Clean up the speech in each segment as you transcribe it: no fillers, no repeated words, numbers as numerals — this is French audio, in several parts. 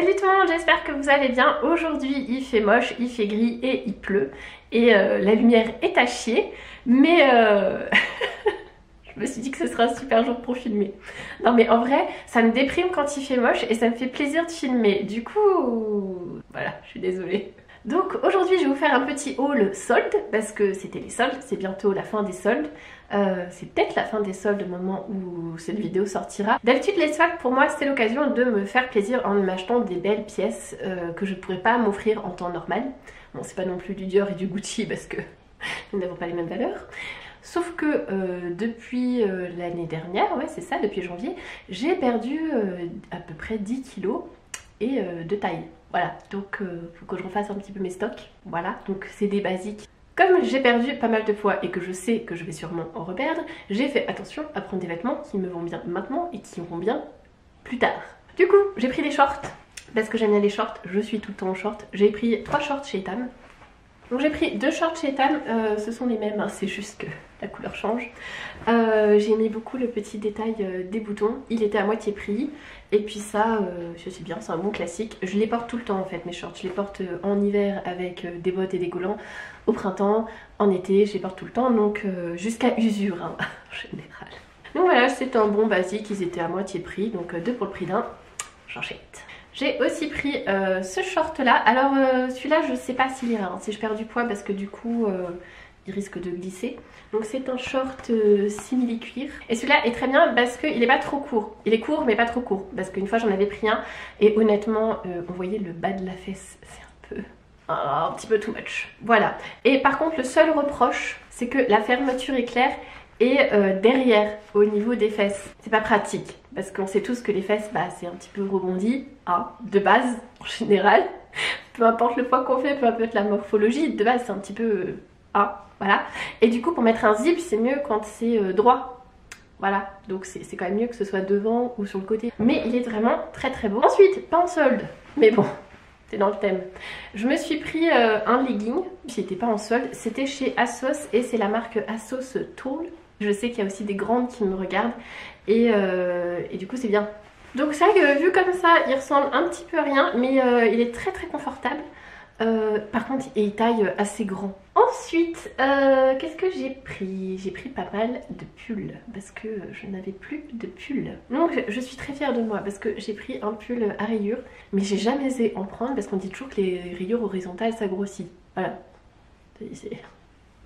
Salut tout le monde, j'espère que vous allez bien. Aujourd'hui il fait moche, il fait gris et il pleut. Et la lumière est à chier. Mais je me suis dit que ce serait un super jour pour filmer. Non mais en vrai, ça me déprime quand il fait moche et ça me fait plaisir de filmer. Du coup, voilà, je suis désolée. Donc aujourd'hui je vais vous faire un petit haul solde parce que c'était les soldes, c'est bientôt la fin des soldes. C'est peut-être la fin des soldes au moment où cette vidéo sortira. D'habitude les soldes pour moi c'est l'occasion de me faire plaisir en m'achetant des belles pièces que je ne pourrais pas m'offrir en temps normal. Bon, c'est pas non plus du Dior et du Gucci parce que nous n'avons pas les mêmes valeurs. Sauf que depuis l'année dernière, ouais c'est ça, depuis janvier, j'ai perdu à peu près 10 kilos et de taille. Voilà, donc faut que je refasse un petit peu mes stocks. Voilà, donc c'est des basiques. Comme j'ai perdu pas mal de poids et que je sais que je vais sûrement en reperdre, j'ai fait attention à prendre des vêtements qui me vont bien maintenant et qui iront bien plus tard. Du coup, j'ai pris des shorts parce que j'aime bien les shorts, je suis tout le temps en short. J'ai pris 3 shorts chez Etam. Donc j'ai pris 2 shorts chez Etam, ce sont les mêmes, hein, c'est juste que la couleur change. J'ai aimé beaucoup le petit détail des boutons, il était à moitié prix. Et puis ça, c'est bien, c'est un bon classique. Je les porte tout le temps en fait mes shorts, je les porte en hiver avec des bottes et des collants, au printemps, en été, je les porte tout le temps, donc jusqu'à usure hein, en général. Donc voilà, c'est un bon basique, ils étaient à moitié prix, donc 2 pour le prix d'un, j'enchète. J'ai aussi pris ce short là, alors celui-là je sais pas s'il ira, hein, si je perds du poids parce que du coup il risque de glisser. Donc c'est un short simili-cuir et celui-là est très bien parce qu'il est pas trop court. Il est court mais pas trop court parce qu'une fois j'en avais pris un et honnêtement on voyait le bas de la fesse, c'est un petit peu too much. Voilà, et par contre le seul reproche c'est que la fermeture éclair et derrière au niveau des fesses c'est pas pratique parce qu'on sait tous que les fesses bah, c'est un petit peu rebondi hein, de base en général, peu importe le poids qu'on fait, peu importe la morphologie, de base c'est un petit peu voilà, et du coup pour mettre un zip c'est mieux quand c'est droit, voilà, donc c'est quand même mieux que ce soit devant ou sur le côté, mais il est vraiment très très beau. Ensuite, pas en solde mais bon c'est dans le thème, je me suis pris un legging qui n'était pas en solde, c'était chez ASOS et c'est la marque ASOS Tall. Je sais qu'il y a aussi des grandes qui me regardent et du coup c'est bien. Donc c'est vrai que vu comme ça il ressemble un petit peu à rien mais il est très très confortable. Par contre il taille assez grand. Ensuite qu'est-ce que j'ai pris? J'ai pris pas mal de pulls parce que je n'avais plus de pulls. Donc je suis très fière de moi parce que j'ai pris un pull à rayures mais j'ai jamais osé en prendre parce qu'on dit toujours que les rayures horizontales ça grossit. Voilà,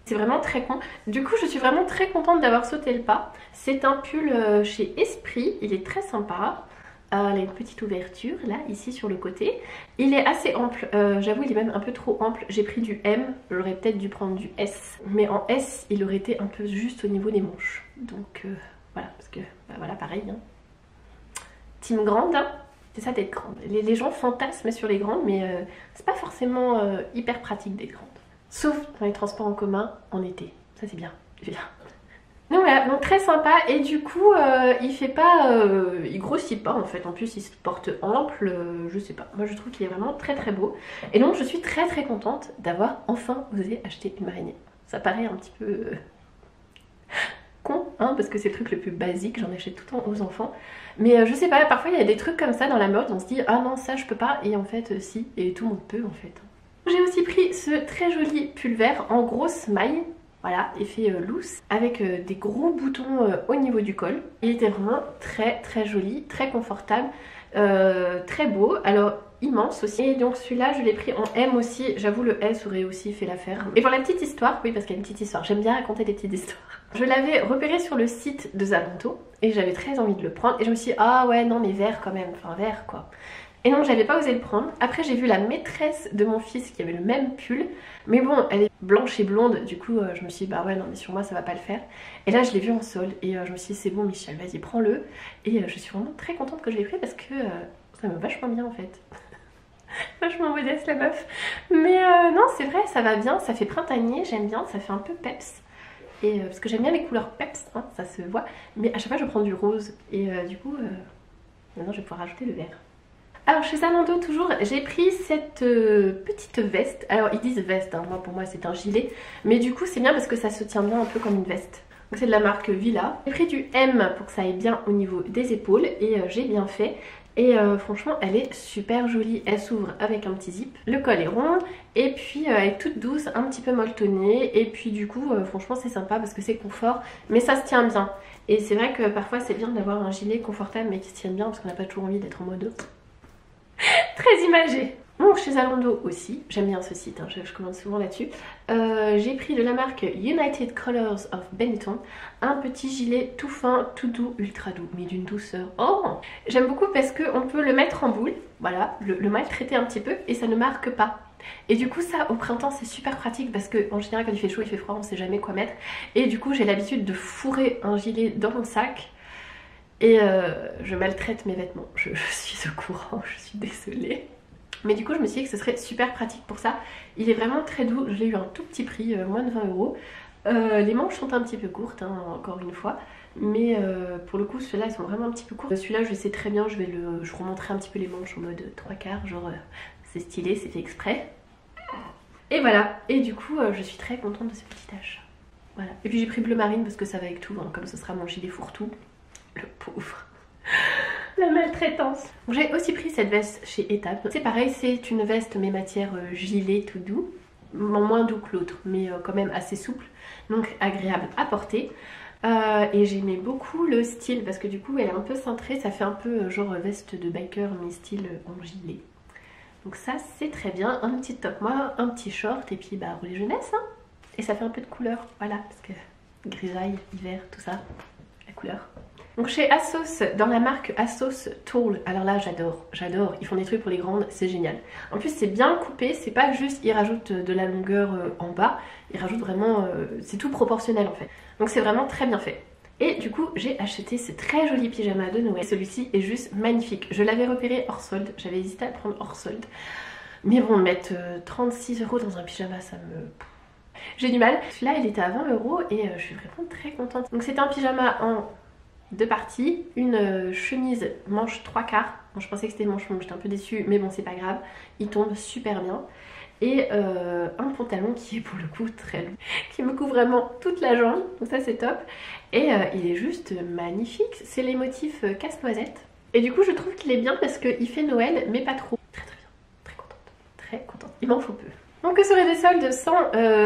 c'est vraiment très con. Du coup je suis vraiment très contente d'avoir sauté le pas. C'est un pull chez Esprit, il est très sympa. Il a une petite ouverture là, ici sur le côté. Il est assez ample, j'avoue il est même un peu trop ample. J'ai pris du M, j'aurais peut-être dû prendre du S. Mais en S, il aurait été un peu juste au niveau des manches. Donc voilà, parce que bah, voilà pareil. Hein. Team grande, hein. C'est ça d'être grande. Les gens fantasment sur les grandes, mais c'est pas forcément hyper pratique d'être grande. Sauf dans les transports en commun en été. Ça c'est bien, c'est bien. Donc voilà, donc très sympa et du coup il fait pas, il grossit pas en fait, en plus il se porte ample, je sais pas, moi je trouve qu'il est vraiment très très beau. Et donc je suis très très contente d'avoir enfin osé acheter une marinière. Ça paraît un petit peu con hein, parce que c'est le truc le plus basique, j'en achète tout le temps aux enfants. Mais je sais pas, parfois il y a des trucs comme ça dans la mode, on se dit ah non ça je peux pas et en fait si, et tout le monde peut en fait. J'ai aussi pris ce très joli pull vert en grosse maille. Voilà, effet loose, avec des gros boutons au niveau du col. Il était vraiment très très joli, très confortable, très beau, alors immense aussi. Et donc celui-là je l'ai pris en M aussi, j'avoue le S aurait aussi fait l'affaire. Et pour la petite histoire, oui parce qu'il y a une petite histoire, j'aime bien raconter des petites histoires. Je l'avais repéré sur le site de Zalando et j'avais très envie de le prendre. Et je me suis dit ah ouais non mais vert quand même, enfin vert quoi. Et non, j'avais pas osé le prendre. Après j'ai vu la maîtresse de mon fils qui avait le même pull. Mais bon, elle est blanche et blonde. Du coup je me suis dit bah ouais non mais sur moi ça va pas le faire. Et là je l'ai vu en solde et je me suis dit c'est bon Michel, vas-y prends-le. Et je suis vraiment très contente que je l'ai pris parce que ça me va vachement bien en fait. Vachement modeste la meuf. Mais non c'est vrai, ça va bien, ça fait printanier, j'aime bien, ça fait un peu peps. Et parce que j'aime bien les couleurs peps, hein, ça se voit. Mais à chaque fois je prends du rose. Et du coup maintenant je vais pouvoir rajouter le vert. Alors chez Zalando toujours, j'ai pris cette petite veste. Alors ils disent veste, hein. Moi, pour moi c'est un gilet. Mais du coup c'est bien parce que ça se tient bien un peu comme une veste. Donc c'est de la marque Villa. J'ai pris du M pour que ça aille bien au niveau des épaules et j'ai bien fait. Et franchement elle est super jolie, elle s'ouvre avec un petit zip, le col est rond et puis elle est toute douce, un petit peu molletonnée et puis du coup franchement c'est sympa parce que c'est confort mais ça se tient bien. Et c'est vrai que parfois c'est bien d'avoir un gilet confortable mais qui se tienne bien parce qu'on n'a pas toujours envie d'être en mode très imagé. Bon, chez Zalando aussi, j'aime bien ce site, hein, je commande souvent là-dessus. J'ai pris de la marque United Colors of Benetton un petit gilet tout fin, tout doux, ultra doux, mais d'une douceur. Oh, j'aime beaucoup parce qu'on peut le mettre en boule, voilà, le maltraiter un petit peu et ça ne marque pas. Et du coup ça au printemps c'est super pratique parce que en général quand il fait chaud, il fait froid, on sait jamais quoi mettre. Et du coup j'ai l'habitude de fourrer un gilet dans mon sac. Et je maltraite mes vêtements, je suis au courant, je suis désolée. Mais du coup je me suis dit que ce serait super pratique pour ça. Il est vraiment très doux, je l'ai eu à un tout petit prix, moins de 20 euros. Les manches sont un petit peu courtes, hein, encore une fois. Mais pour le coup ceux-là ils sont vraiment un petit peu courts. Celui-là je sais très bien, je remonterai un petit peu les manches en mode 3/4, genre c'est stylé, c'est fait exprès. Et voilà, et du coup je suis très contente de ce petit achat. Voilà. Et puis j'ai pris bleu marine parce que ça va avec tout, hein, comme ce sera mon gilet fourre-tout. Le pauvre. La maltraitance. J'ai aussi pris cette veste chez Étape. C'est pareil, c'est une veste mais matière gilet tout doux. Moins doux que l'autre, mais quand même assez souple. Donc agréable à porter. Et j'aimais beaucoup le style parce que du coup elle est un peu cintrée. Ça fait un peu genre veste de biker mais style en gilet. Donc ça c'est très bien. Un petit top moi, un petit short et puis bah les jeunesse. Hein. Et ça fait un peu de couleur. Voilà, parce que grisaille, hiver, tout ça. La couleur. Donc chez Assos, dans la marque Assos Tall, alors là j'adore, ils font des trucs pour les grandes, c'est génial. En plus c'est bien coupé, c'est pas juste ils rajoutent de la longueur en bas, ils rajoutent vraiment, c'est tout proportionnel en fait. Donc c'est vraiment très bien fait. Et du coup j'ai acheté ce très joli pyjama de Noël, celui-ci est juste magnifique. Je l'avais repéré hors solde, j'avais hésité à le prendre hors solde. Mais bon, mettre 36 € dans un pyjama ça me... J'ai du mal. Celui-là il était à 20 € et je suis vraiment très contente. Donc c'était un pyjama en... deux parties, une chemise manche 3/4, bon, je pensais que c'était manche longue, j'étais un peu déçue mais bon c'est pas grave, il tombe super bien. Et un pantalon qui est pour le coup très long, qui me couvre vraiment toute la jambe, donc ça c'est top. Et il est juste magnifique, c'est les motifs casse-noisette. Et du coup je trouve qu'il est bien parce qu'il fait Noël mais pas trop. Très très bien, très contente, très contente, il m'en faut peu. Donc que serait des soldes sans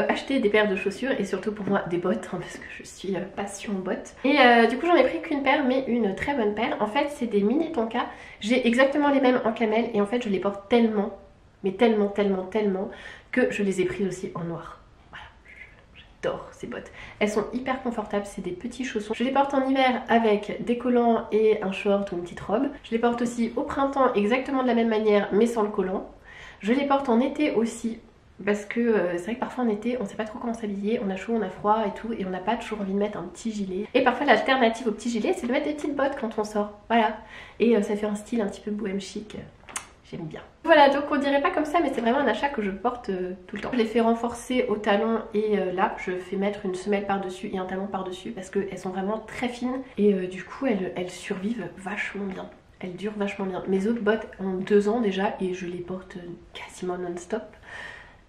acheter des paires de chaussures et surtout pour moi des bottes hein, parce que je suis passion bottes. Et du coup j'en ai pris qu'une paire mais une très bonne paire. En fait c'est des mini Tonka, j'ai exactement les mêmes en camel et en fait je les porte tellement, mais tellement que je les ai prises aussi en noir. Voilà, j'adore ces bottes. Elles sont hyper confortables, c'est des petits chaussons. Je les porte en hiver avec des collants et un short ou une petite robe. Je les porte aussi au printemps exactement de la même manière mais sans le collant. Je les porte en été aussi. Parce que c'est vrai que parfois en été on sait pas trop comment s'habiller, on a chaud, on a froid et tout et on n'a pas toujours envie de mettre un petit gilet. Et parfois l'alternative au petit gilet c'est de mettre des petites bottes quand on sort, voilà. Et ça fait un style un petit peu bohème chic, j'aime bien. Voilà, donc on dirait pas comme ça mais c'est vraiment un achat que je porte tout le temps. Je les fais renforcer au talon et là je fais mettre une semelle par dessus et un talon par dessus parce qu'elles sont vraiment très fines et du coup elles survivent vachement bien. Elles durent vachement bien. Mes autres bottes ont 2 ans déjà et je les porte quasiment non-stop.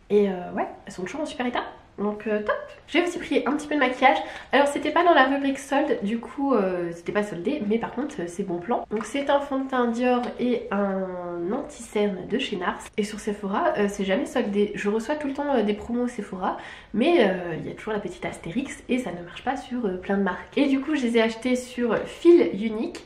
Et ouais, elles sont toujours en super état, donc top. J'ai aussi pris un petit peu de maquillage. Alors c'était pas dans la rubrique solde, du coup c'était pas soldé, mais par contre c'est bon plan. Donc c'est un fond de teint Dior et un anti-cerne de chez Nars. Et sur Sephora, c'est jamais soldé. Je reçois tout le temps des promos Sephora, mais il y a toujours la petite astérix et ça ne marche pas sur plein de marques. Et du coup je les ai achetés sur Fil Unique.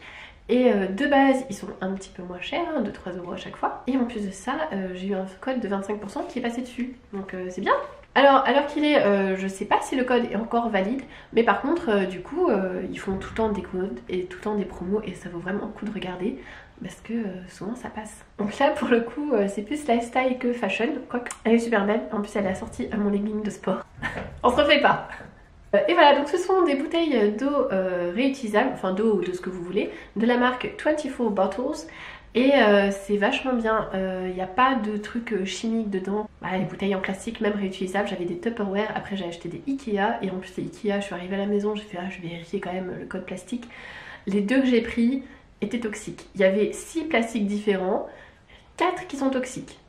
Et de base ils sont un petit peu moins chers, hein, 2-3 € à chaque fois. Et en plus de ça j'ai eu un code de 25% qui est passé dessus, donc c'est bien. Alors à l'heure qu'il est, je sais pas si le code est encore valide, mais par contre du coup ils font tout le temps des codes et tout le temps des promos et ça vaut vraiment le coup de regarder parce que souvent ça passe. Donc là pour le coup c'est plus lifestyle que fashion, quoique elle est super belle, en plus elle est assortie à mon legging de sport. On se refait pas. Et voilà, donc ce sont des bouteilles d'eau réutilisables, enfin d'eau ou de ce que vous voulez, de la marque 24 Bottles. Et c'est vachement bien, il n'y a pas de trucs chimiques dedans. Voilà, les bouteilles en plastique, même réutilisables, j'avais des Tupperware, après j'ai acheté des Ikea. Et en plus les Ikea, je suis arrivée à la maison, j'ai fait je vais vérifier quand même le code plastique. Les 2 que j'ai pris étaient toxiques. Il y avait 6 plastiques différents, 4 qui sont toxiques.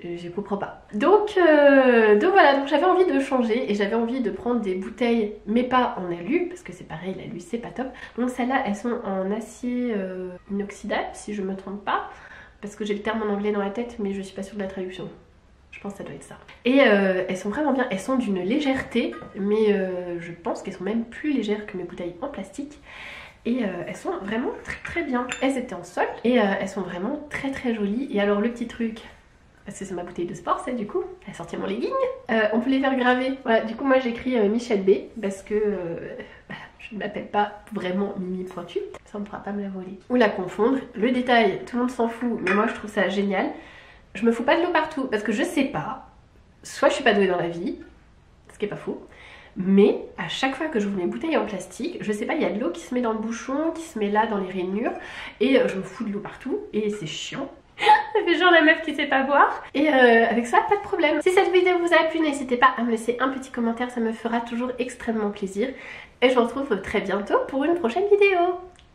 je comprends pas. Donc voilà, donc j'avais envie de changer et j'avais envie de prendre des bouteilles, mais pas en alu, parce que c'est pareil, l'alu c'est pas top. Donc celles-là, elles sont en acier inoxydable, si je me trompe pas, parce que j'ai le terme en anglais dans la tête, mais je suis pas sûre de la traduction. Je pense que ça doit être ça. Et elles sont vraiment bien, elles sont d'une légèreté, mais je pense qu'elles sont même plus légères que mes bouteilles en plastique. Et elles sont vraiment très bien. Elles étaient en solde et elles sont vraiment très jolies. Et alors le petit truc, parce que c'est ma bouteille de sport, ça du coup, elle sortit mon legging. On peut les faire graver. Voilà, du coup moi j'écris Michel B parce que je ne m'appelle pas vraiment Mimi Pointu. Ça on ne pourra pas me la voler. Ou la confondre. Le détail, tout le monde s'en fout, mais moi je trouve ça génial. Je me fous pas de l'eau partout parce que je sais pas. Soit je suis pas douée dans la vie, ce qui est pas faux. Mais à chaque fois que j'ouvre mes bouteilles en plastique, je sais pas, il y a de l'eau qui se met dans le bouchon, qui se met là dans les rainures, et je me fous de l'eau partout, et c'est chiant. Ça fait genre la meuf qui sait pas boire. Et avec ça, pas de problème. Si cette vidéo vous a plu, n'hésitez pas à me laisser un petit commentaire, ça me fera toujours extrêmement plaisir. Et je vous retrouve très bientôt pour une prochaine vidéo.